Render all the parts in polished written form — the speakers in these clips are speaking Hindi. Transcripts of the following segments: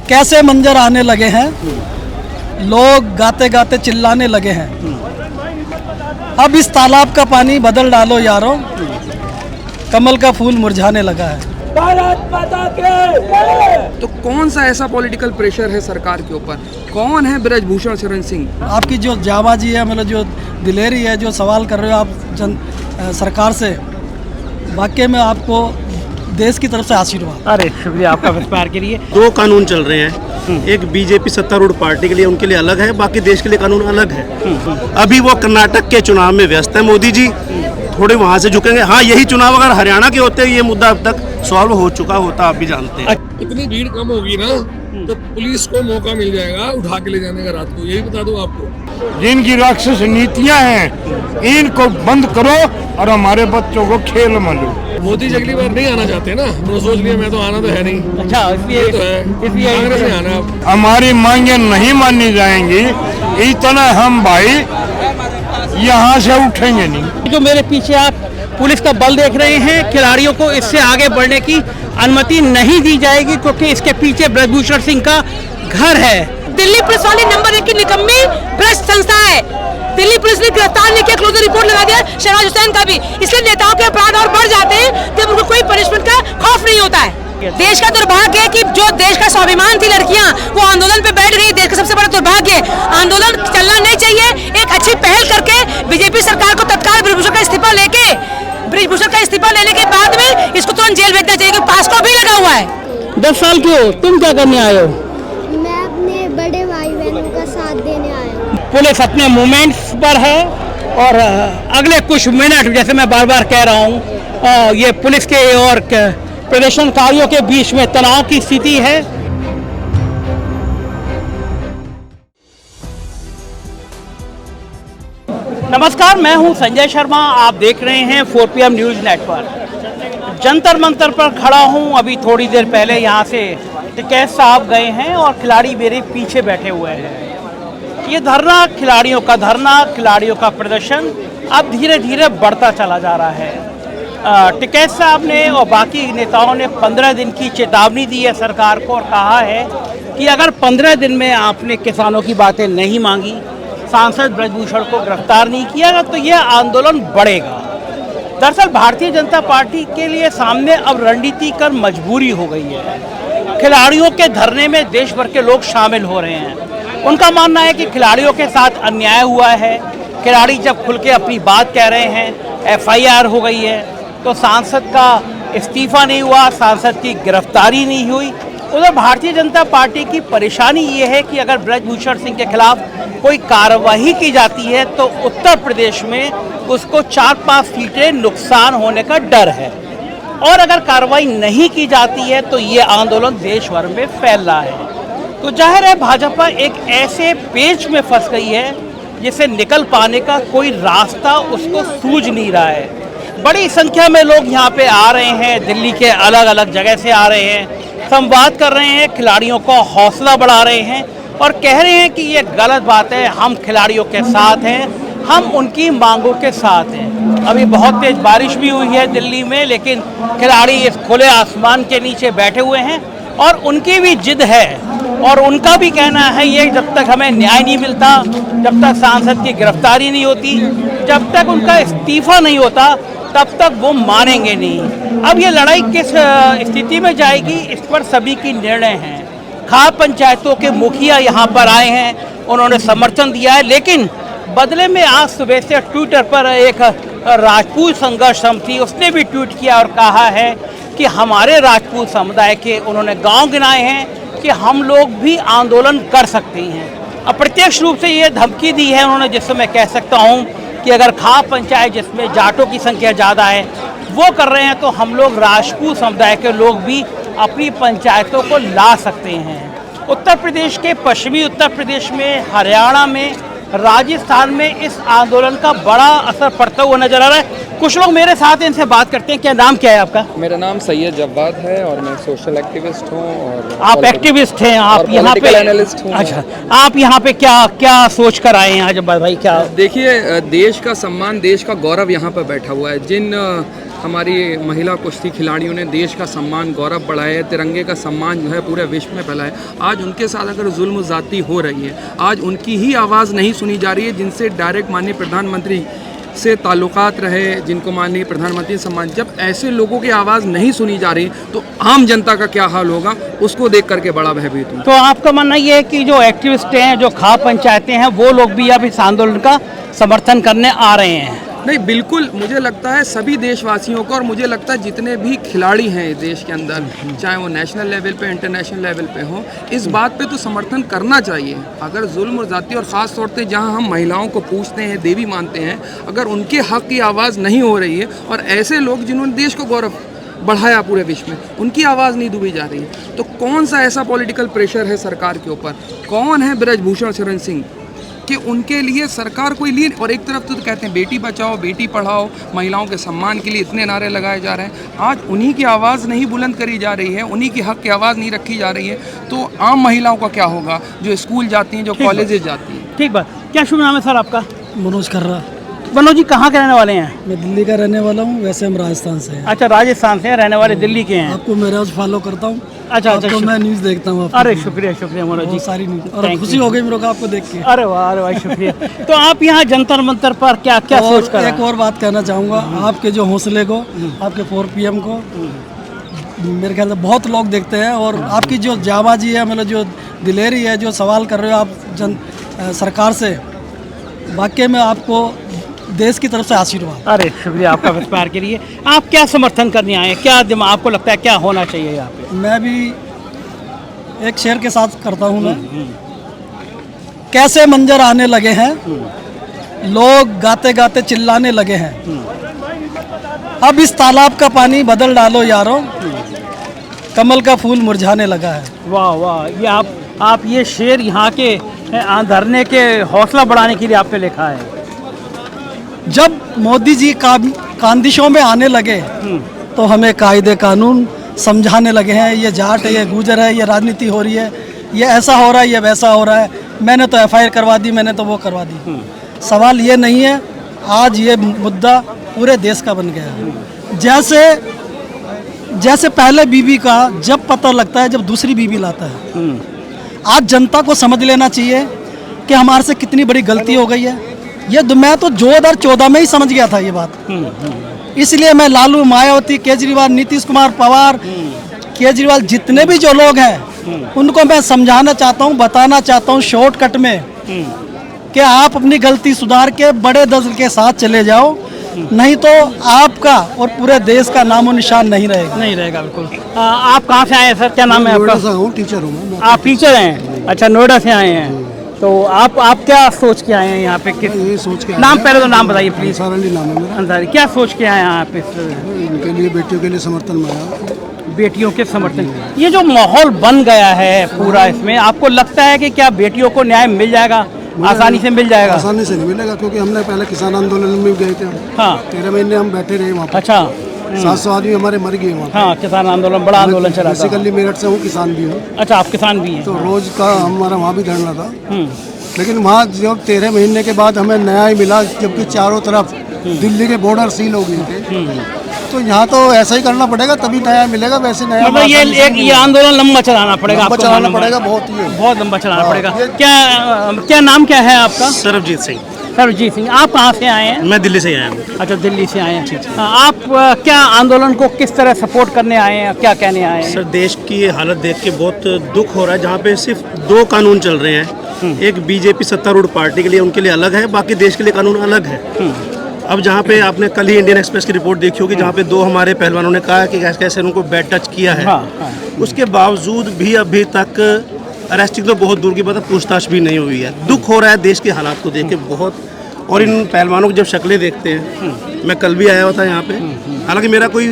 कैसे मंजर आने लगे हैं, लोग गाते गाते चिल्लाने लगे हैं, अब इस तालाब का पानी बदल डालो यारों, कमल का फूल मुरझाने लगा है। भारत माता के। तो कौन सा ऐसा पॉलिटिकल प्रेशर है सरकार के ऊपर? कौन है ब्रजभूषण शरण सिंह? आपकी जो जाबाजी है, मतलब जो दिलेरी है, जो सवाल कर रहे हो आप सरकार से, वाकई में आपको देश की तरफ से आशीर्वाद। अरे शुक्रिया आपका विस्तार के लिए। दो कानून चल रहे हैं, एक बीजेपी सत्तारूढ़ पार्टी के लिए, उनके लिए अलग है, बाकी देश के लिए कानून अलग है। अभी वो कर्नाटक के चुनाव में व्यस्त है मोदी जी, थोड़े वहाँ से झुकेंगे। हाँ, यही चुनाव अगर हरियाणा के होते ये मुद्दा अब तक सॉल्व हो चुका होता, आप भी जानते हैं। इतनी भीड़ कम होगी ना तो पुलिस को मौका मिल जाएगा उठा के ले जाने का रात को, यही बता दूं आपको। जिनकी राक्षस नीतियां हैं इनको बंद करो और हमारे बच्चों को खेल मलो। मोदी जी अगली बार नहीं आना चाहते ना, तो सोच लिया मैं तो आना तो है नहीं। अच्छा, इसलिए तो है कांग्रेस में आना अब। हमारी मांगे नहीं मानी जाएंगी, इतना हम भाई यहाँ से उठेंगे नहीं। जो मेरे पीछे आप पुलिस का बल देख रहे हैं, खिलाड़ियों को इससे आगे बढ़ने की अनुमति नहीं दी जाएगी, क्योंकि इसके पीछे ब्रजभूषण सिंह का घर है। दिल्ली पुलिस वाली नंबर 1 की निकम्मी भ्रष्ट संस्था है। दिल्ली पुलिस ने गिरफ्तार नहीं किया, क्लोजर रिपोर्ट लगा दिया शहनाज हुसैन का भी। इसलिए नेताओं के अपराध और बढ़ जाते हैं जब उनको कोई पनिशमेंट का खौफ नहीं होता है। देश का दुर्भाग्य है कि जो देश का स्वाभिमान थी लड़कियां, वो आंदोलन पे बैठ गई। देश का सबसे बड़ा दुर्भाग्य। आंदोलन चलना नहीं चाहिए। एक अच्छी पहल करके बीजेपी सरकार को तत्काल ब्रजभूषण का इस्तीफा लेके, ब्रजभूषण का इस्तीफा लेने के बाद में इसको तुरंत जेल भेजना चाहिए, क्योंकि पासको भी लगा हुआ है। 10 साल के हो, तुम क्या करने आए हो? मैं अपने बड़े भाई बहनों का साथ देने आया हूँ। पुलिस अपने मूवमेंट्स पर है और अगले कुछ मिनट, जैसे मैं बार बार कह रहा हूँ, ये पुलिस के और प्रदर्शनकारियों के बीच में तनाव की स्थिति है। नमस्कार, मैं हूं संजय शर्मा, आप देख रहे हैं 4 PM news network. Jantar Mantar पर खड़ा हूं। अभी थोड़ी देर पहले यहां से टिकैत साहब गए हैं और खिलाड़ी मेरे पीछे बैठे हुए हैं। ये धरना, खिलाड़ियों का धरना, खिलाड़ियों का प्रदर्शन अब धीरे धीरे बढ़ता चला जा रहा है। टिकैत साहब ने और बाकी नेताओं ने 15 दिन की चेतावनी दी है सरकार को और कहा है कि अगर 15 दिन में आपने किसानों की बातें नहीं मांगी, सांसद ब्रजभूषण को गिरफ्तार नहीं किया तो यह आंदोलन बढ़ेगा। दरअसल भारतीय जनता पार्टी के लिए सामने अब रणनीति कर मजबूरी हो गई है। खिलाड़ियों के धरने में देश भर के लोग शामिल हो रहे हैं। उनका मानना है कि खिलाड़ियों के साथ अन्याय हुआ है। खिलाड़ी जब खुल के अपनी बात कह रहे हैं, FIR हो गई है, तो सांसद का इस्तीफा नहीं हुआ, सांसद की गिरफ्तारी नहीं हुई। उधर भारतीय जनता पार्टी की परेशानी ये है कि अगर ब्रजभूषण सिंह के खिलाफ कोई कार्रवाई की जाती है तो उत्तर प्रदेश में उसको 4-5 सीटें नुकसान होने का डर है, और अगर कार्रवाई नहीं की जाती है तो ये आंदोलन देश भर में फैल रहा है। तो जाहिर है भाजपा एक ऐसे पेच में फंस गई है जिससे निकल पाने का कोई रास्ता उसको सूझ नहीं रहा है। बड़ी संख्या में लोग यहाँ पे आ रहे हैं, दिल्ली के अलग अलग जगह से आ रहे हैं, संवाद कर रहे हैं, खिलाड़ियों का हौसला बढ़ा रहे हैं और कह रहे हैं कि ये गलत बात है, हम खिलाड़ियों के साथ हैं, हम उनकी मांगों के साथ हैं। अभी बहुत तेज बारिश भी हुई है दिल्ली में, लेकिन खिलाड़ी इस खुले आसमान के नीचे बैठे हुए हैं और उनकी भी जिद है और उनका भी कहना है ये जब तक हमें न्याय नहीं मिलता, जब तक सांसद की गिरफ्तारी नहीं होती, जब तक उनका इस्तीफा नहीं होता, तब तक वो मानेंगे नहीं। अब ये लड़ाई किस स्थिति में जाएगी, इस पर सभी की निर्णय है। खाप पंचायतों के मुखिया यहाँ पर आए हैं, उन्होंने समर्थन दिया है, लेकिन बदले में आज सुबह से ट्विटर पर एक राजपूत संघर्ष समिति, उसने भी ट्वीट किया और कहा है कि हमारे राजपूत समुदाय के उन्होंने गांव गिनाए हैं कि हम लोग भी आंदोलन कर सकते हैं। अप्रत्यक्ष रूप से ये धमकी दी है उन्होंने, जिससे मैं कह सकता हूँ कि अगर खाप पंचायत जिसमें जाटों की संख्या ज़्यादा है वो कर रहे हैं तो हम लोग राजपूत समुदाय के लोग भी अपनी पंचायतों को ला सकते हैं। उत्तर प्रदेश के पश्चिमी उत्तर प्रदेश में, हरियाणा में, राजस्थान में इस आंदोलन का बड़ा असर पड़ता हुआ नजर आ रहा है। कुछ लोग मेरे साथ हैं, इनसे बात करते हैं। क्या नाम क्या है आपका? मेरा नाम सैयद जव्वाद है और मैं सोशल एक्टिविस्ट हूँ और आप एक्टिविस्ट हैं, आप यहाँ पे एनालिस्ट हूँ। अच्छा, आप यहाँ पे क्या क्या सोच कर आए हैं आज भाई? क्या देखिए, देश का सम्मान, देश का गौरव यहाँ पर बैठा हुआ है। जिन हमारी महिला कुश्ती खिलाड़ियों ने देश का सम्मान, गौरव बढ़ाया है, तिरंगे का सम्मान जो है पूरे विश्व में फैला है, आज उनके साथ अगर जुल्म ज़्यादती हो रही है, आज उनकी ही आवाज़ नहीं सुनी जा रही है, जिनसे डायरेक्ट माननीय प्रधानमंत्री से ताल्लुकात रहे, जिनको माननीय प्रधानमंत्री सम्मान, जब ऐसे लोगों की आवाज़ नहीं सुनी जा रही तो आम जनता का क्या हाल होगा, उसको देख करके बड़ा भयभीत हूँ। तो आपका मानना ये है कि जो एक्टिविस्ट हैं, जो खाप पंचायतें हैं, वो लोग भी अब इस आंदोलन का समर्थन करने आ रहे हैं? नहीं, बिल्कुल, मुझे लगता है सभी देशवासियों को, और मुझे लगता है जितने भी खिलाड़ी हैं देश के अंदर, चाहे वो नेशनल लेवल पे, इंटरनेशनल लेवल पे हो, इस बात पे तो समर्थन करना चाहिए। अगर जुल्म और ज़्यादती, और ख़ास तौर पे जहां हम महिलाओं को पूछते हैं, देवी मानते हैं, अगर उनके हक़ की आवाज़ नहीं हो रही है, और ऐसे लोग जिन्होंने देश को गौरव बढ़ाया पूरे विश्व में, उनकी आवाज़ नहीं दबी जा रही है, तो कौन सा ऐसा पॉलिटिकल प्रेशर है सरकार के ऊपर? कौन है ब्रजभूषण शरण सिंह कि उनके लिए सरकार कोई लिए? और एक तरफ तो कहते हैं बेटी बचाओ, बेटी पढ़ाओ, महिलाओं के सम्मान के लिए इतने नारे लगाए जा रहे हैं, आज उन्हीं की आवाज़ नहीं बुलंद करी जा रही है, उन्हीं की हक़ की आवाज़ नहीं रखी जा रही है, तो आम महिलाओं का क्या होगा जो स्कूल जाती हैं, जो कॉलेजेस जाती हैं? ठीक बात। क्या शुभ नाम है सर आपका? मनोज खर्रा। मनोज जी कहाँ के रहने वाले हैं? मैं दिल्ली का रहने वाला हूँ, वैसे हम राजस्थान से हैं। अच्छा, राजस्थान से रहने वाले, दिल्ली के हैं। आपको मैं रोज फॉलो करता हूँ। अच्छा, आपको मैं न्यूज़ देखता हूँ। अरे शुक्रिया शुक्रिया मनोज जी, बहुत सारी न्यूज़, और Thank खुशी you. हो गई मेरे को आपको देख के। अरे वाह शुक्रिया। तो आप यहाँ जंतर मंतर पर क्या क्या सोच कर? एक और बात कहना चाहूँगा, आपके जो हौसले को, आपके 4 PM को मेरे ख्याल से बहुत लोग देखते हैं, और आपकी जो जाबाजी है, मतलब जो दिलेरी है, जो सवाल कर रहे हो आप सरकार से, वाकई में आपको देश की तरफ से आशीर्वाद। अरे शुक्रिया आपका विस्तार के लिए। आप क्या समर्थन करने आए हैं? क्या दिमाग आपको लगता है क्या होना चाहिए यहाँ पे? मैं भी एक शेर के साथ करता हूँ मैं। कैसे मंजर आने लगे हैं, लोग गाते गाते चिल्लाने लगे हैं, अब इस तालाब का पानी बदल डालो यारों, कमल का फूल मुरझाने लगा है। वाह वाह, ये आप ये शेर यहाँ के धरने के हौसला बढ़ाने के लिए आपने लिखा है। जब मोदी जी कांदिशों में आने लगे तो हमें कायदे कानून समझाने लगे हैं, ये जाट है, ये गुजर है, ये राजनीति हो रही है, ये ऐसा हो रहा है, ये वैसा हो रहा है, मैंने तो FIR करवा दी, मैंने तो वो करवा दी। सवाल ये नहीं है, आज ये मुद्दा पूरे देश का बन गया है। जैसे पहले बीबी का जब पता लगता है जब दूसरी बीबी लाता है, आज जनता को समझ लेना चाहिए कि हमारे से कितनी बड़ी गलती हो गई है। ये मैं तो 2014 में ही समझ गया था ये बात। इसलिए मैं लालू, मायावती, केजरीवाल, नीतीश कुमार, पवार, केजरीवाल, जितने भी जो लोग हैं, उनको मैं समझाना चाहता हूँ, बताना चाहता हूँ शॉर्टकट में कि आप अपनी गलती सुधार के बड़े दर्ज के साथ चले जाओ, नहीं तो आपका और पूरे देश का नामो निशान नहीं रहेगा। बिल्कुल। आप कहाँ से आए हैं सर? क्या नाम है आपका? टीचर हूँ मैं। आप टीचर हैं? अच्छा, नोएडा से आए हैं। तो आप क्या सोच के आए हैं यहाँ पे? ये सोच के नाम पहले तो नाम बताइए प्लीज। अंसारी नाम है मेरा। अंसारी, क्या सोच के आए हैं यहाँ पे? इनके लिए, बेटियों के लिए समर्थन में आया। बेटियों के समर्थन। ये जो माहौल बन गया है पूरा, इसमें आपको लगता है कि क्या बेटियों को न्याय मिल जाएगा? आसानी से मिल जाएगा? आसानी से नहीं मिलेगा, क्योंकि हमने पहले किसान आंदोलन में गए थे। हाँ, 13 महीने हम बैठे रहे वहाँ पर। अच्छा। 700 आदमी हमारे मर गए वहाँ। हाँ, किसान आंदोलन, बड़ा आंदोलन चला था। बेसिकली मेरठ से हूँ, किसान भी हूँ। अच्छा, आप किसान भी हैं? तो रोज का हमारा वहाँ भी धरना था। लेकिन वहाँ जब 13 महीने के बाद हमें न्याय मिला, जबकि चारों तरफ दिल्ली के बॉर्डर सील हो गए थे, तो यहाँ तो ऐसा ही करना पड़ेगा, तभी न्याय मिलेगा। वैसे न्याय मतलब ये आंदोलन लंबा चलाना पड़ेगा, लंबा चलाना पड़ेगा, बहुत लंबा चलाना पड़ेगा। क्या नाम क्या है आपका? सरबजीत सिंह। सरबजीत सिंह, आप कहाँ से आए हैं? मैं दिल्ली से आया हूँ। अच्छा, दिल्ली से आए हैं। आप क्या आंदोलन को किस तरह सपोर्ट करने आए हैं, क्या कहने आए हैं? सर, देश की ये हालत देख के बहुत दुख हो रहा है, जहाँ पे सिर्फ 2 कानून चल रहे हैं। एक बीजेपी सत्तारूढ़ पार्टी के लिए, उनके लिए अलग है, बाकी देश के लिए कानून अलग है। अब जहाँ पे आपने कल ही इंडियन एक्सप्रेस की रिपोर्ट देखी होगी, जहाँ पे 2 हमारे पहलवानों ने कहा कि कैसे उनको बैड टच किया है। उसके बावजूद भी अभी तक अरेस्टिंग तो बहुत दूर की बात है, पूछताछ भी नहीं हुई है। दुख हो रहा है देश के हालात को देख के बहुत। और इन पहलवानों की जब शक्लें देखते हैं, मैं कल भी आया हुआ था यहाँ पे, हालांकि मेरा कोई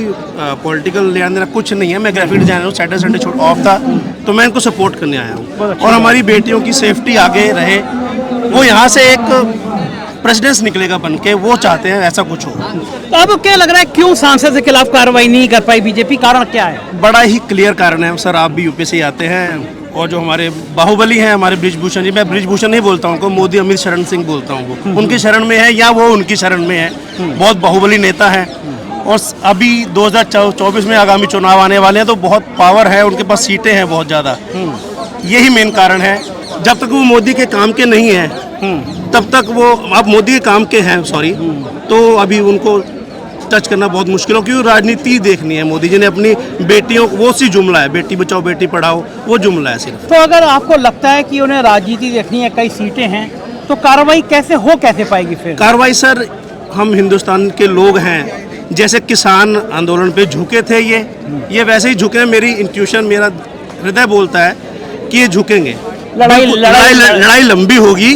पॉलिटिकल लेना देना कुछ नहीं है, मैं ग्राफिक डिजाइनर हूँ, सैटरडे संडे छुट्टी ऑफ था, तो मैं इनको सपोर्ट करने आया हूँ। और हमारी बेटियों की सेफ्टी आगे रहे, वो यहाँ से एक प्रेसिडेंट निकलेगा बन के, वो चाहते हैं ऐसा कुछ हो। तो अब क्या लग रहा है क्यों सांसद के खिलाफ कार्रवाई नहीं कर पाई बीजेपी, कारण क्या है? बड़ा ही क्लियर कारण है सर, आप भी यूपी से ही आते हैं, और जो हमारे बाहुबली हैं हमारे बृजभूषण जी, मैं बृजभूषण नहीं बोलता हूँ उनको, मोदी अमित शरण सिंह बोलता हूँ, वो उनकी शरण में है या वो उनकी शरण में है, बहुत बाहुबली नेता है। और अभी 2024 में आगामी चुनाव आने वाले हैं, तो बहुत पावर है उनके पास, सीटें हैं बहुत ज़्यादा, यही मेन कारण है। जब तक वो मोदी के काम के नहीं हैं तब तक वो, आप मोदी के काम के हैं सॉरी, तो अभी उनको टच करना बहुत मुश्किल हो, क्योंकि राजनीति देखनी है। मोदी जी ने अपनी बेटियों को, वो सी जुमला है, बेटी बचाओ बेटी पढ़ाओ, वो जुमला है सिर्फ। तो अगर आपको लगता है कि उन्हें राजनीति देखनी है, कई सीटें हैं, तो कार्रवाई कैसे पाएगी फिर? कार्रवाई सर, हम हिंदुस्तान के लोग हैं, जैसे किसान आंदोलन पे झुके थे ये वैसे ही झुके हैं। मेरी इंट्यूशन, मेरा हृदय बोलता है कि ये झुकेंगे। लड़ाई लंबी होगी।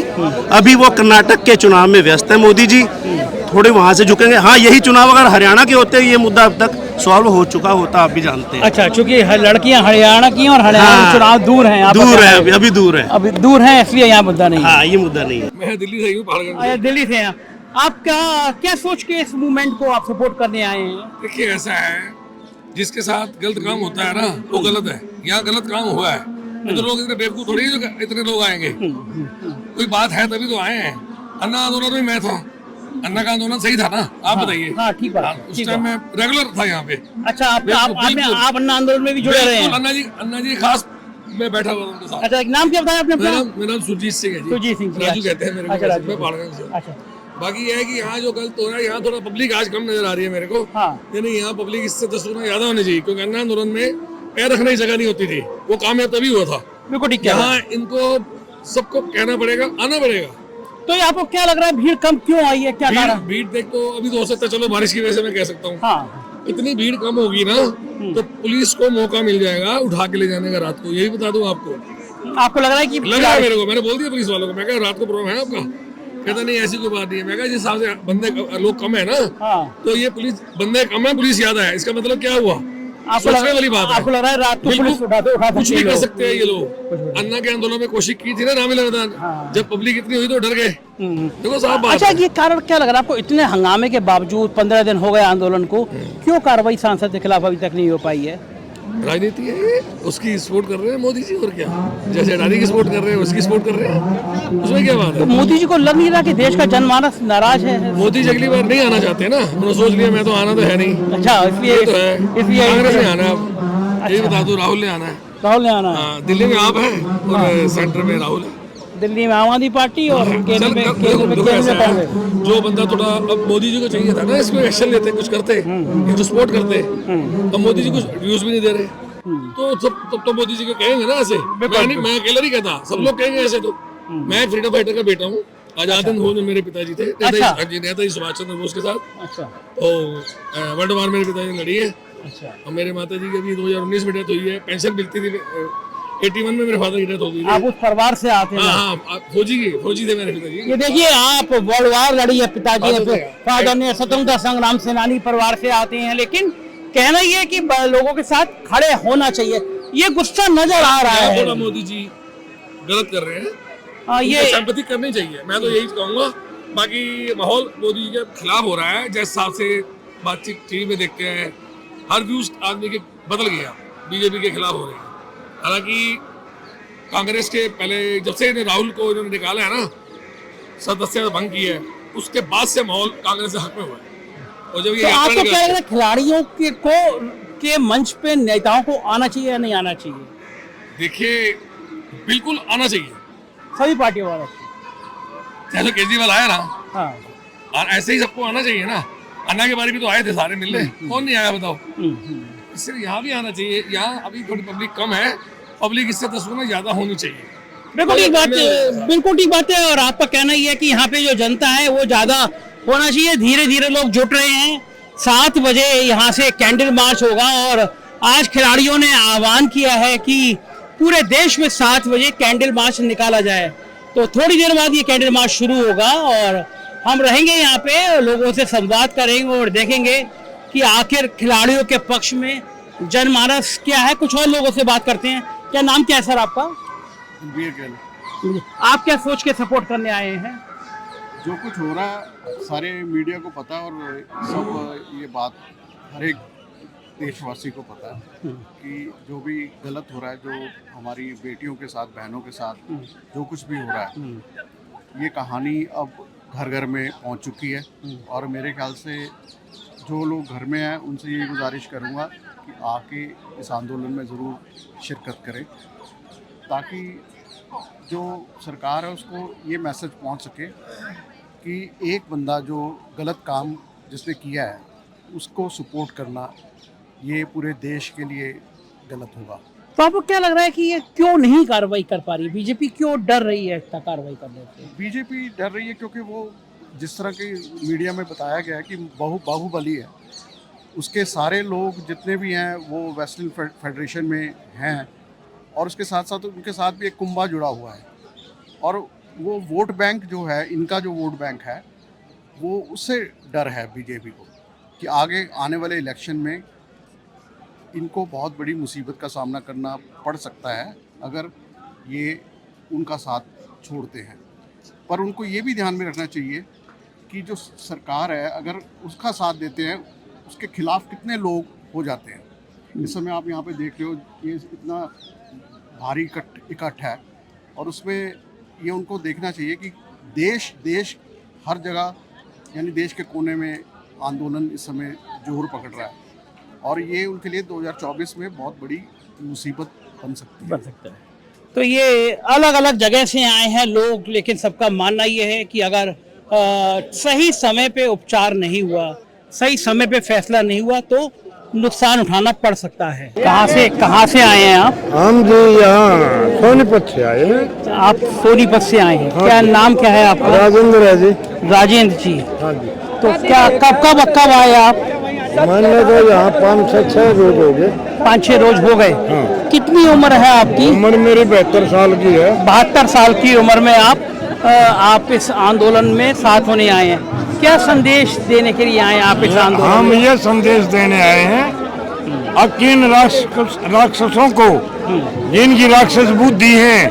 अभी वो कर्नाटक के चुनाव में व्यस्त है मोदी जी, थोड़े वहां से झुकेंगे। हाँ, यही चुनाव अगर हरियाणा के होते, ये मुद्दा अब तक सॉल्व हो चुका होता, आप भी जानते हैं। अच्छा, चूंकि लड़कियां हरियाणा की और हरियाणा चुनाव दूर हैं, दूर है, अभी दूर है, अभी दूर है, इसलिए यहाँ मुद्दा नहीं है। हाँ, ये मुद्दा नहीं है। मैं दिल्ली से ही हूँ, पहाड़गढ़। दिल्ली से हैं आप, क्या सोच के इस मूवमेंट को आप सपोर्ट करने आए हैं? देखिए, ऐसा है, जिसके साथ गलत काम होता है ना, वो गलत है। यहाँ गलत काम हुआ है, तो लोग इतने बेवकूफ थोड़ी है जो इतने लोग आएंगे। कोई बात है तभी तो आए हैं। अन्ना आंदोलन में मैं था, अन्ना का आंदोलन सही था ना, आप बताइए। हाँ, ठीक बात। उस टाइम मैं रेगुलर था यहाँ पे। अच्छा, आप अन्ना आंदोलन में भी जुड़े रहे हैं? अन्ना जी खास मैं बैठा हुआ उनके साथ। अच्छा, नाम क्या बताया आपने? मेरा नाम सुरजीत सिंह है जी। सुरजीत सिंह, राजू कहते हैं मेरे को, मैं पहाड़गढ़ से। अच्छा, बाकी ये है कि यहाँ जो गलत हो रहा है, यहाँ थोड़ा पब्लिक आज कम नजर आ रही है मेरे को। हाँ। यानी यहाँ पब्लिक इससे 10 गुना ज्यादा होनी चाहिए, क्योंकि अन्ना आंदोलन में पैर रखने की जगह नहीं होती थी, वो कामयाब तभी हुआ था। बिल्कुल ठीक है। यहाँ इनको सबको कहना पड़ेगा, आना पड़ेगा। तो ये आपको क्या लग रहा है, भीड़ कम क्यों आई है, क्या कारण? भीड़ देख, तो अभी तो हो सकता है, चलो बारिश की वजह से मैं कह सकता हूँ। हाँ, इतनी भीड़ कम होगी ना, तो पुलिस को मौका मिल जाएगा उठा के ले जाने का रात को। यही बता दूं आपको लग रहा है कि लगा है मेरे को, मैंने बोल दिया पुलिस वालों को, मैं कहा रात को प्रोग्राम है आपका? कहता नहीं, ऐसी कोई बात नहीं है। मैं कहा जिस हिसाब से बंदे लोग कम है ना, तो ये पुलिस बंदे कम है, पुलिस ज्यादा है, इसका मतलब क्या हुआ? सोचने वाली बात है। आपको लग रहा है रात को पुलिस उठा कुछ भी कर सकते हैं ये लोग। अन्ना के आंदोलन में कोशिश की थी ना रामीला मैदान, जब पब्लिक इतनी हुई तो डर गए। देखो साहब बात। अच्छा, ये कारण क्या लग रहा है आपको? इतने हंगामे के बावजूद 15 दिन हो गए आंदोलन को, क्यों कार्रवाई सांसद के खिलाफ अभी तक नहीं हो पाई है? राजनीति है ये, उसकी सपोर्ट कर रहे हैं मोदी जी, और क्या। जैसे अडानी की सपोर्ट कर रहे हैं, उसकी सपोर्ट कर रहे हैं, उसमें क्या बात है? तो मोदी जी को लग नहीं रहा कि देश का जनमानस नाराज है? मोदी जी अगली बार नहीं आना चाहते ना, उन्होंने सोच लिया मैं तो आना तो है नहीं। अच्छा, इसलिए तो है, कांग्रेस ने आना है अब, यही बता दो, राहुल ने आना है। राहुल ने आना है। दिल्ली में आप हैं और सेंटर में राहुल है। दिल्ली में आम आदमी पार्टी और केंद्र में कांग्रेस। जो बंदा थोड़ा, अब मोदी जी को चाहिए था ना, इसमें एक्शन लेते, कुछ करते, जो सपोर्ट करते। अब मोदी जी कुछ व्यूज भी नहीं दे रहे, तो तब तो मोदी जी को कहेंगे ना ऐसे। मैं अकेला नहीं कहता, सब लोग कहेंगे ऐसे। तो मैं फ्रीडम फाइटर का बेटा हूँ। आजाद हिंद फौज में मेरे पिताजी थे, नेताजी सुभाष चंद्र बोस के साथ। अच्छा। तो वर्ल्ड वार मेरे पिताजी ने लड़ी है। अच्छा। और मेरे माता जी की अभी 2019 में डेथ हुई है, पेंशन मिलती थी। 81 में मेरे फादर की डेथ हो गई। आप उस परिवार से आते हैं? हाँ, फौजी थे मेरे पिताजी। ये देखिए, आप वर्ल्ड वार लड़ी है पिताजी, फादर ने स्वतंत्रता संग्राम सेनानी परिवार से आते हैं, लेकिन कहना ये कि लोगों के साथ खड़े होना चाहिए, ये गुस्सा नजर आ रहा है। थोड़ा मोदी जी गलत कर रहे हैं, ये सिंपैथी करनी चाहिए, मैं तो यही कहूँगा। बाकी माहौल मोदी जी के खिलाफ हो रहा है, जिस हिसाब से बातचीत टीवी में देखते हैं, हर व्यूज आदमी के बदल गया, बीजेपी के खिलाफ हो रहे हैं। हालांकि कांग्रेस के पहले जब से राहुल को इन्होंने निकाला है ना, सदस्यता भंग की है, उसके बाद से माहौल कांग्रेस से हक में हुआ है। और जब ये तो आपको क्या लग रहा है, खिलाड़ियों के मंच पे नेताओं को आना चाहिए या नहीं आना चाहिए? देखिए, बिल्कुल आना चाहिए, सभी पार्टियों वाला। जैसे केजरीवाल आया ना, हाँ, और ऐसे ही सबको आना चाहिए ना। अन्ना के बारे में तो आए थे सारे मिलने, कौन नहीं आया बताओ? इसलिए यहाँ भी आना चाहिए। यहाँ अभी थोड़ी पब्लिक कम है, पब्लिक इससे 10 गुना ज्यादा होनी चाहिए। बिल्कुल ठीक बात है, बिल्कुल ठीक बात है। और आपका कहना ये है कि यहाँ पे जो जनता है वो ज्यादा होना चाहिए। धीरे धीरे लोग जुट रहे हैं। 7 बजे यहाँ से कैंडल मार्च होगा, और आज खिलाड़ियों ने आह्वान किया है कि पूरे देश में 7 बजे कैंडल मार्च निकाला जाए। तो थोड़ी देर बाद ये कैंडल मार्च शुरू होगा, और हम रहेंगे यहाँ पे, लोगों से संवाद करेंगे और देखेंगे कि आखिर खिलाड़ियों के पक्ष में जनमानस क्या है। कुछ और लोगों से बात करते हैं। क्या नाम क्या है सर आपका? आप क्या सोच के सपोर्ट करने आए हैं? जो कुछ हो रहा है सारे मीडिया को पता है और सब ये बात हर एक देशवासी को पता है कि जो भी गलत हो रहा है, जो हमारी बेटियों के साथ, बहनों के साथ जो कुछ भी हो रहा है, ये कहानी अब घर घर में पहुंच चुकी है। और मेरे ख्याल से जो लोग घर में हैं उनसे ये गुजारिश करूंगा कि आके इस आंदोलन में ज़रूर शिरकत करें, ताकि जो सरकार है उसको ये मैसेज पहुंच सके कि एक बंदा जो गलत काम जिसने किया है उसको सपोर्ट करना ये पूरे देश के लिए गलत होगा। तो आपको क्या लग रहा है कि ये क्यों नहीं कार्रवाई कर पा रही, बीजेपी क्यों डर रही है इतना कार्रवाई करने से? बीजेपी डर रही है क्योंकि वो जिस तरह के मीडिया में बताया गया है कि बाहुबली है, उसके सारे लोग जितने भी हैं वो वेस्टर्न फेडरेशन में हैं और उसके साथ साथ उनके साथ भी एक कुंभा जुड़ा हुआ है। और वो वोट बैंक जो है, इनका जो वोट बैंक है, वो उससे डर है बीजेपी को कि आगे आने वाले इलेक्शन में इनको बहुत बड़ी मुसीबत का सामना करना पड़ सकता है अगर ये उनका साथ छोड़ते हैं। पर उनको ये भी ध्यान में रखना चाहिए कि जो सरकार है अगर उसका साथ देते हैं उसके खिलाफ कितने लोग हो जाते हैं। इस समय आप यहाँ पे देख रहे हो, ये इतना भारी इकट्ठ है और उसमें ये उनको देखना चाहिए कि देश हर जगह यानी देश के कोने में आंदोलन इस समय जोर पकड़ रहा है और ये उनके लिए 2024 में बहुत बड़ी मुसीबत बन सकती है। तो ये अलग अलग जगह से आए हैं लोग, लेकिन सबका मानना ये है कि अगर सही समय पे उपचार नहीं हुआ, सही समय पे फैसला नहीं हुआ तो नुकसान उठाना पड़ सकता है। कहाँ से आए हैं आप? हम जी यहाँ सोनीपत से आए हैं। आप सोनीपत से आए हैं? हाँ, क्या नाम क्या है आपका? राजेंद्र है जी। राजेंद्र जी। हाँ जी। तो क्या कब आए आप? मैंने तो यहाँ 5-6 रोज हो गए। 5-6 रोज हो गए। हाँ। कितनी उम्र है आपकी? उम्र मेरी 72 साल की है। 72 साल की उम्र में आप इस आंदोलन में साथ होने आए हैं। क्या संदेश देने के लिए आए आप इस आंदोलन? हम ये संदेश देने आए हैं अकिन राक्षसों को, जिनकी राक्षस बुद्धि है,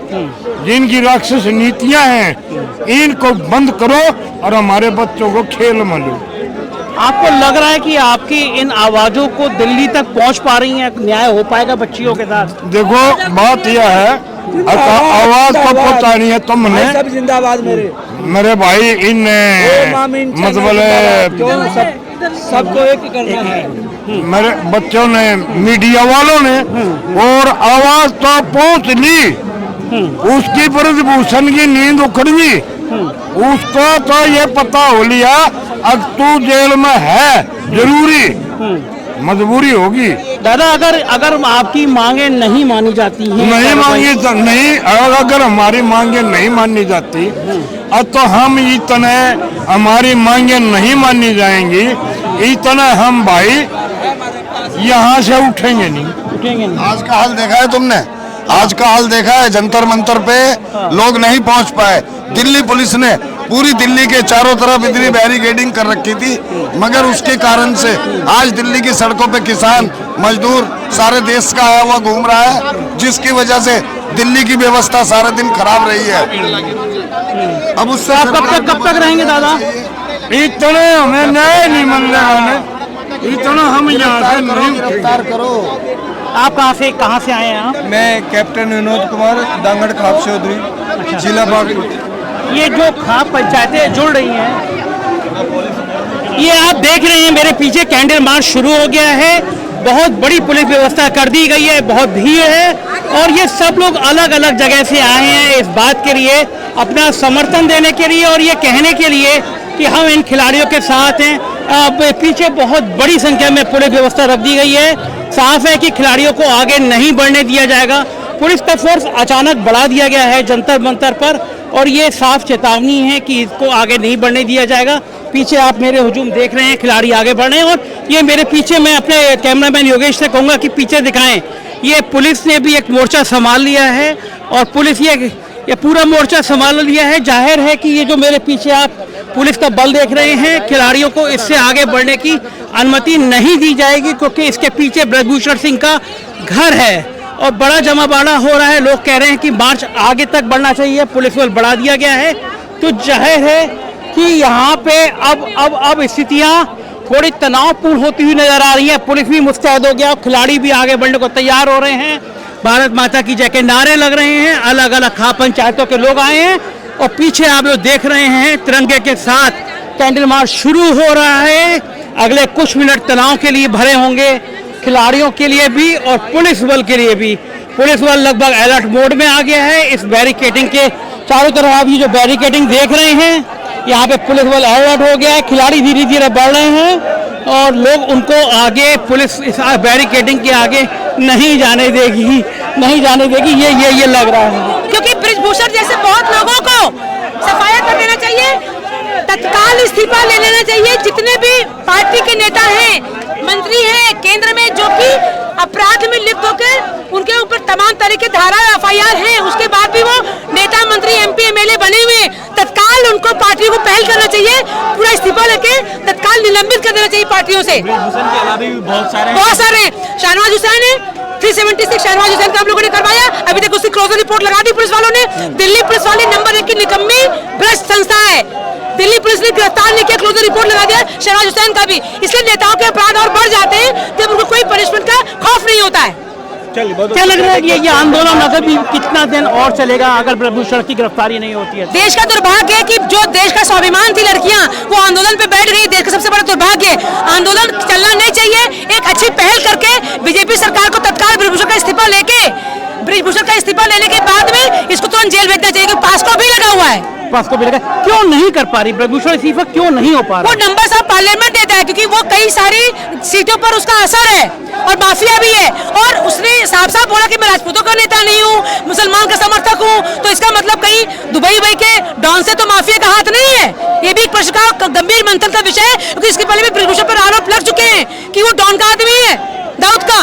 जिनकी राक्षस नीतियां हैं, इनको बंद करो और हमारे बच्चों को खेल में लो। आपको लग रहा है कि आपकी इन आवाजों को दिल्ली तक पहुंच पा रही है? न्याय हो पाएगा बच्चियों के साथ? देखो बात यह है, आवाज तो पहुंचानी है तुमने। सब जिंदाबाद मेरे भाई इन मतलब सबको एक करना है। मेरे बच्चों ने, मीडिया वालों ने और आवाज तो पहुंच ली, उसकी ब्रजभूषण की नींद उखड़ गई, उसको तो ये पता हो लिया अब तू जेल में है, जरूरी मजबूरी होगी। दादा अगर आपकी मांगे नहीं मानी जाती हैं, नहीं अगर हमारी मांगे नहीं मानी जाती अब तो हम इतने, हमारी मांगे नहीं मानी जाएंगी इतना हम भाई यहाँ से उठेंगे नहीं। आज का हाल देखा है तुमने? आज का हाल देखा है, जंतर मंतर पे लोग नहीं पहुंच पाए। दिल्ली पुलिस ने पूरी दिल्ली के चारों तरफ इतनी बैरिकेडिंग कर रखी थी, मगर उसके कारण से आज दिल्ली की सड़कों पे किसान मजदूर सारे देश का आया हुआ घूम रहा है, जिसकी वजह से दिल्ली की व्यवस्था सारा दिन खराब रही है। अब उससे आप कब तक रहेंगे दादा? इतने हमें न्याय नहीं मिल रहा, इतना हम यहाँ से नहीं गिरफ्तार करो। आप कहाँ से आए हैं आप? मैं कैप्टन विनोद कुमार, दांगड़ खाप चौधरी, जिला बागपत। ये जो खाप पंचायतें जुड़ रही हैं, ये आप देख रहे हैं मेरे पीछे कैंडल मार्च शुरू हो गया है। बहुत बड़ी पुलिस व्यवस्था कर दी गई है, बहुत भीड़ है और ये सब लोग अलग अलग जगह से आए हैं इस बात के लिए, अपना समर्थन देने के लिए और ये कहने के लिए कि हम इन खिलाड़ियों के साथ हैं। पीछे बहुत बड़ी संख्या में पुलिस व्यवस्था रख दी गई है। साफ है कि खिलाड़ियों को आगे नहीं बढ़ने दिया जाएगा। पुलिस का फोर्स अचानक बढ़ा दिया गया है जंतर मंतर पर और ये साफ चेतावनी है कि इसको आगे नहीं बढ़ने दिया जाएगा। पीछे आप मेरे हुजूम देख रहे हैं, खिलाड़ी आगे बढ़ रहे हैं और ये मेरे पीछे, मैं अपने कैमरामैन योगेश से कहूँगा कि पीछे दिखाएं, ये पुलिस ने भी एक मोर्चा संभाल लिया है और पुलिस ये पूरा मोर्चा संभाल लिया है। जाहिर है कि ये जो मेरे पीछे आप पुलिस का बल देख रहे हैं, खिलाड़ियों को इससे आगे बढ़ने की अनुमति नहीं दी जाएगी क्योंकि इसके पीछे ब्रजभूषण सिंह का घर है और बड़ा जमावड़ा हो रहा है। लोग कह रहे हैं कि मार्च आगे तक बढ़ना चाहिए, पुलिस बल बढ़ा दिया गया है। तो जाहिर है कि यहाँ पे अब स्थितियाँ थोड़ी तनावपूर्ण होती हुई नजर आ रही है। पुलिस भी मुस्तैद हो गया, खिलाड़ी भी आगे बढ़ने को तैयार हो रहे हैं। भारत माता की जय के नारे लग रहे हैं, अलग अलग खाप पंचायतों के लोग आए हैं और पीछे आप जो देख रहे हैं तिरंगे के साथ कैंडल मार्च शुरू हो रहा है। अगले कुछ मिनट तनाव के लिए भरे होंगे, खिलाड़ियों के लिए भी और पुलिस बल के लिए भी। पुलिस बल लगभग अलर्ट मोड में आ गया है। इस बैरिकेडिंग के चारों तरफ आप ये जो बैरिकेडिंग देख रहे हैं, यहाँ पे पुलिस बल अलर्ट हो गया है। खिलाड़ी धीरे धीरे बढ़ रहे हैं और लोग उनको आगे, पुलिस इस बैरिकेडिंग के आगे नहीं जाने देगी, नहीं जाने देगी, ये लग रहा है। क्योंकि बृजभूषण जैसे बहुत लोगों को सफाया कर देना चाहिए, तत्काल इस्तीफा ले लेना चाहिए। जितने भी पार्टी के नेता हैं, मंत्री हैं केंद्र में जो कि अपराध में लिप्त होकर उनके ऊपर तमाम तरह के धारा FIR हैं, उसके बाद भी वो नेता मंत्री MP MLA बने हुए, तत्काल उनको पार्टी को पहल करना चाहिए, पूरा इस्तीफा लेके तत्काल निलंबित कर देना चाहिए पार्टियों से। बहुत सारे शाहनवाज हुसैन है, 376 शाहनवाज हुसैन का हम लोगों ने करवाया, अभी तक उसकी क्लोजर रिपोर्ट लगा दी पुलिस वालों ने। दिल्ली पुलिस वाली नंबर 1 की निकम्मी भ्रष्ट संस्था है। दिल्ली पुलिस ने गिरफ्तार नहीं किया, क्लोजर रिपोर्ट लगा दिया शाहनवाज हुसैन का भी। इसलिए नेताओं के अपराध और बढ़ जाते हैं जब उनको कोई पनिशमेंट का खौफ नहीं होता है। क्या लग रहा है कि ये आंदोलन अगर भी कितना दिन और चलेगा अगर बृजभूषण की गिरफ्तारी नहीं होती है? देश का दुर्भाग्य है कि जो देश का स्वाभिमान थी लड़कियां, वो आंदोलन पे बैठ गई। देश का सबसे बड़ा दुर्भाग्य है। आंदोलन चलना नहीं चाहिए। एक अच्छी पहल करके बीजेपी सरकार को तत्काल बृजभूषण का इस्तीफा लेने के बाद में इसको तुरंत जेल भेजना चाहिए, क्योंकि पास्को भी लगा हुआ है। पास्को भी लगा, क्यों नहीं कर पा रही बृजभूषण इस्तीफा, क्यों नहीं हो पा रहा? वो नंबर ऑफ पार्लियामेंट देता है, क्योंकि वो कई सारी सीटों पर उसका असर है और माफिया भी है। और उसने साफ बोला कि मैं राजपूतों का नेता नहीं हूँ, मुसलमान का समर्थक हूँ, तो इसका मतलब कहीं दुबई के डॉन से तो माफिया का हाथ नहीं है। ये भी एक प्रश्न का गंभीर मंथन का विषय है, क्योंकि इसके पहले भी बृजभूषण पर आरोप लग चुके हैं कि वो डॉन का आदमी है, दाऊद का।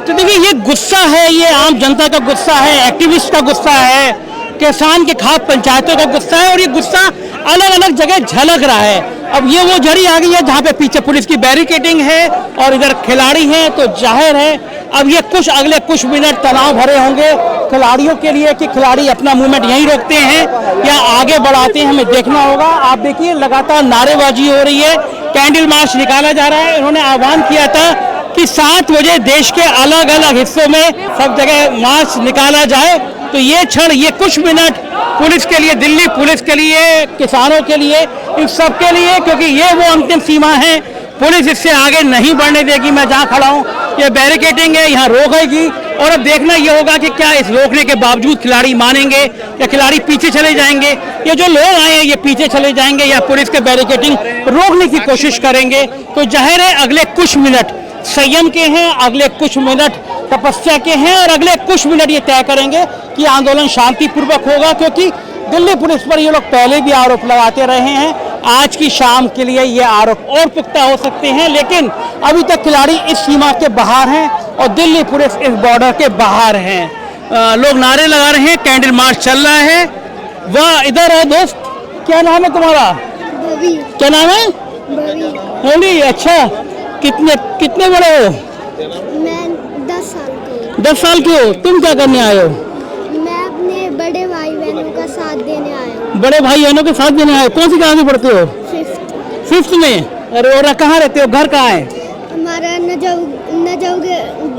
तो देखिए, ये गुस्सा है, ये आम जनता का गुस्सा है, एक्टिविस्ट का गुस्सा है, किसान के खाप पंचायतों का गुस्सा है, और ये गुस्सा अलग अलग जगह झलक रहा है। अब ये वो झड़ी आ गई है जहाँ पे पीछे पुलिस की बैरिकेडिंग है और इधर खिलाड़ी हैं, तो जाहिर है अब ये अगले कुछ मिनट तनाव भरे होंगे खिलाड़ियों के लिए कि खिलाड़ी अपना मूवमेंट यहीं रोकते हैं या आगे बढ़ाते हैं, हमें देखना होगा। आप देखिए, लगातार नारेबाजी हो रही है, कैंडल मार्च निकाला जा रहा है। इन्होंने आह्वान किया था कि 7 बजे देश के अलग अलग हिस्सों में सब जगह मार्च निकाला जाए। तो ये क्षण, ये कुछ मिनट पुलिस के लिए, दिल्ली पुलिस के लिए, किसानों के लिए, इन सब के लिए, क्योंकि ये वो अंतिम सीमा है। पुलिस इससे आगे नहीं बढ़ने देगी। मैं जहाँ खड़ा हूँ, ये बैरिकेडिंग है, यहाँ रोकेगी। और अब देखना ये होगा कि क्या इस रोकने के बावजूद खिलाड़ी मानेंगे या खिलाड़ी पीछे चले जाएंगे, या जो लोग आए हैं ये पीछे चले जाएंगे या पुलिस के बैरिकेडिंग रोकने की कोशिश करेंगे। तो जाहिर है अगले कुछ मिनट संयम के हैं, अगले कुछ मिनट तपस्या के हैं, और अगले कुछ मिनट ये तय करेंगे कि आंदोलन शांतिपूर्वक होगा। क्योंकि दिल्ली पुलिस पर ये लोग पहले भी आरोप लगाते रहे हैं, आज की शाम के लिए ये आरोप और पुख्ता हो सकते हैं, लेकिन अभी तक खिलाड़ी इस सीमा के बाहर हैं और दिल्ली पुलिस इस बॉर्डर के बाहर हैं। लोग नारे लगा रहे हैं, कैंडल मार्च चल रहा है। वाह, इधर है दोस्त, क्या नाम है तुम्हारा? क्या नाम है? होली। अच्छा, कितने बड़े हो? मैं 10 साल की हूँ। 10 साल के हो? तुम क्या करने आए हो? मैं अपने बड़े भाई बहनों का साथ देने आया हूँ। बड़े भाई बहनों के साथ देने आए? कौन सी क्लास में पढ़ते हो? 5th में। और कहाँ रहते हो? घर कहाँ है? हमारा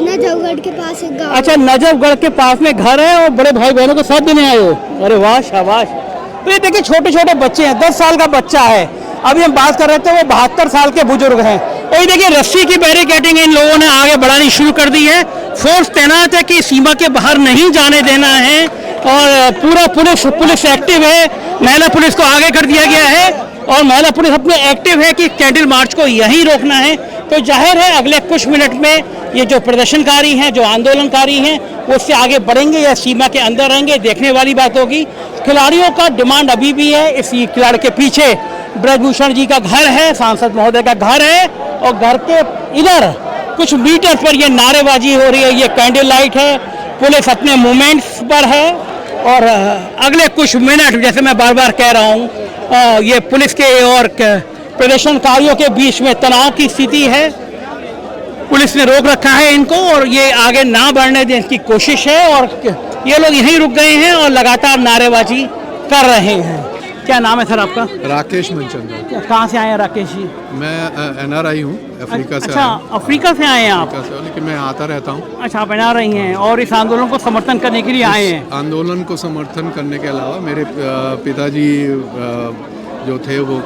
नजफगढ़ के पास एक गाँव। अच्छा, नजफगढ़ के पास में घर है और बड़े भाई बहनों को साथ देने आए हो? अरे वाह, शाबाश। तो ये देखिए, छोटे छोटे बच्चे हैं, 10 साल का बच्चा है। अभी हम बात कर रहे थे, वो 72 साल के बुजुर्ग हैं। और ये देखिए, रस्सी की बैरिकेडिंग इन लोगों ने आगे बढ़ानी शुरू कर दी है। फोर्स तैनात है कि सीमा के बाहर नहीं जाने देना है, और पूरा पुलिस एक्टिव है। महिला पुलिस को आगे कर दिया गया है और महिला पुलिस अपने एक्टिव है कि कैंडल मार्च को यहीं रोकना है। तो जाहिर है अगले कुछ मिनट में ये जो प्रदर्शनकारी हैं, जो आंदोलनकारी हैं, वो उससे आगे बढ़ेंगे या सीमा के अंदर रहेंगे, देखने वाली बात होगी। खिलाड़ियों का डिमांड अभी भी है। इस खिलाड़ी के पीछे बृजभूषण जी का घर है, सांसद महोदय का घर है, और घर के इधर कुछ मीटर पर ये नारेबाजी हो रही है, ये कैंडल लाइट है। पुलिस अपने मूवमेंट्स पर है और अगले कुछ मिनट, जैसे मैं बार बार कह रहा हूँ, ये पुलिस के और प्रदर्शनकारियों के बीच में तनाव की स्थिति है। पुलिस ने रोक रखा है इनको और ये आगे ना बढ़ने देने की कोशिश है, और ये लोग यहीं रुक गए हैं और लगातार नारेबाजी कर रहे हैं। क्या नाम है सर आपका? राकेश मनचंद्र। कहाँ से आए हैं राकेश जी? मैं NRI हूँ, अफ्रीका से। अच्छा, अफ्रीका से आए हैं आप? अफ्रीका से, लेकिन मैं आता रहता हूँ। अच्छा, आप NRI हैं और इस आंदोलन को समर्थन करने के लिए आए हैं? आंदोलन को समर्थन करने के अलावा मेरे पिताजी जो थे वो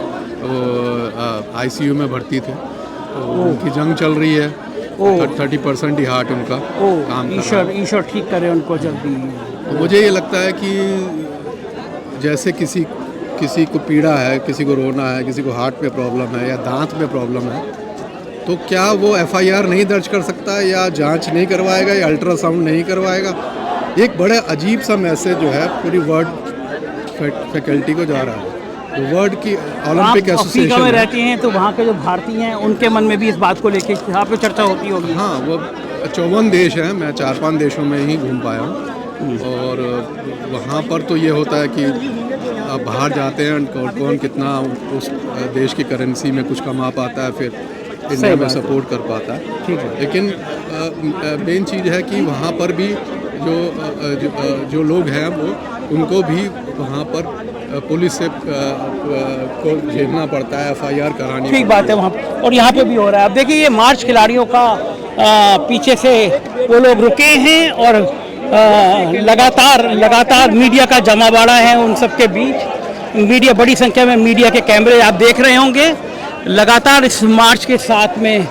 ICU में भर्ती थे, तो उनकी जंग चल रही है। 30% ही हार्ट उनका काम कर रहा है। ईश्वर ठीक करे उनको जल्दी। तो मुझे ये लगता है कि जैसे किसी को पीड़ा है, किसी को रोना है, किसी को हार्ट में प्रॉब्लम है या दांत में प्रॉब्लम है, तो क्या वो FIR नहीं दर्ज कर सकता या जांच नहीं करवाएगा या अल्ट्रासाउंड नहीं करवाएगा? एक बड़ा अजीब सा मैसेज जो है पूरी वर्ल्ड फैकल्टी को जा रहा है। तो वर्ल्ड की ओलंपिक एसोसिएशन में रहती हैं, तो वहाँ के जो भारतीय हैं उनके मन में भी इस बात को लेकर यहाँ पे चर्चा होती होगी। हाँ, वो 54 देश हैं, मैं 4-5 देशों में ही घूम पाया हूँ, और वहाँ पर तो ये होता है कि बाहर जाते हैं कौन कितना उस देश की करेंसी में कुछ कमा पाता है, फिर इंडिया में सपोर्ट कर पाता है। ठीक है। लेकिन मेन चीज़ है कि वहाँ पर भी जो लोग हैं वो उनको भी वहाँ पर पुलिस से को झेलना पड़ता है, FIR करानी। ठीक बात है वहाँ, और यहाँ पे भी हो रहा है। अब देखिए ये मार्च खिलाड़ियों का पीछे से वो लोग रुके हैं और लगातार मीडिया का जमावाड़ा है उन सब के बीच। मीडिया, बड़ी संख्या में मीडिया के कैमरे आप देख रहे होंगे, लगातार इस मार्च के साथ में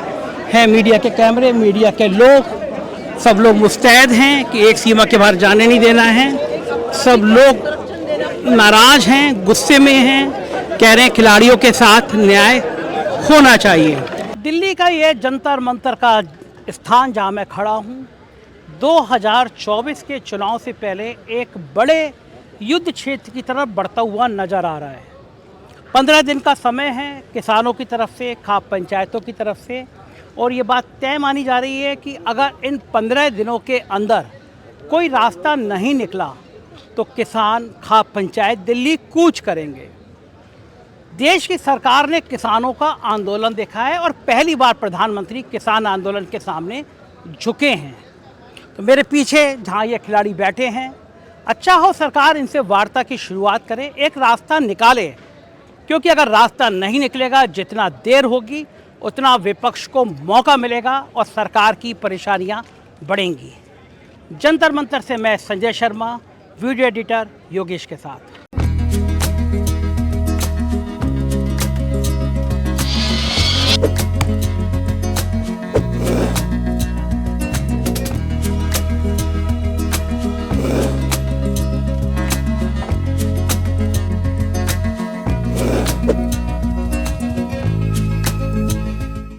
हैं मीडिया के कैमरे, मीडिया के लोग, सब लोग मुस्तैद हैं कि एक सीमा के बाहर जाने नहीं देना है। सब लोग नाराज हैं, गुस्से में हैं, कह रहे हैं खिलाड़ियों के साथ न्याय होना चाहिए। दिल्ली का ये जंतर मंतर का स्थान जहाँ मैं खड़ा हूँ, 2024 के चुनाव से पहले एक बड़े युद्ध क्षेत्र की तरफ बढ़ता हुआ नज़र आ रहा है। 15 दिन का समय है किसानों की तरफ से, खाप पंचायतों की तरफ से, और ये बात तय मानी जा रही है कि अगर इन 15 दिनों के अंदर कोई रास्ता नहीं निकला तो किसान, खाप पंचायत दिल्ली कूच करेंगे। देश की सरकार ने किसानों का आंदोलन देखा है और पहली बार प्रधानमंत्री किसान आंदोलन के सामने झुके हैं। तो मेरे पीछे जहाँ ये खिलाड़ी बैठे हैं, अच्छा हो सरकार इनसे वार्ता की शुरुआत करे, एक रास्ता निकाले, क्योंकि अगर रास्ता नहीं निकलेगा, जितना देर होगी उतना विपक्ष को मौका मिलेगा और सरकार की परेशानियां बढ़ेंगी। जंतर मंतर से मैं संजय शर्मा, वीडियो एडिटर योगेश के साथ।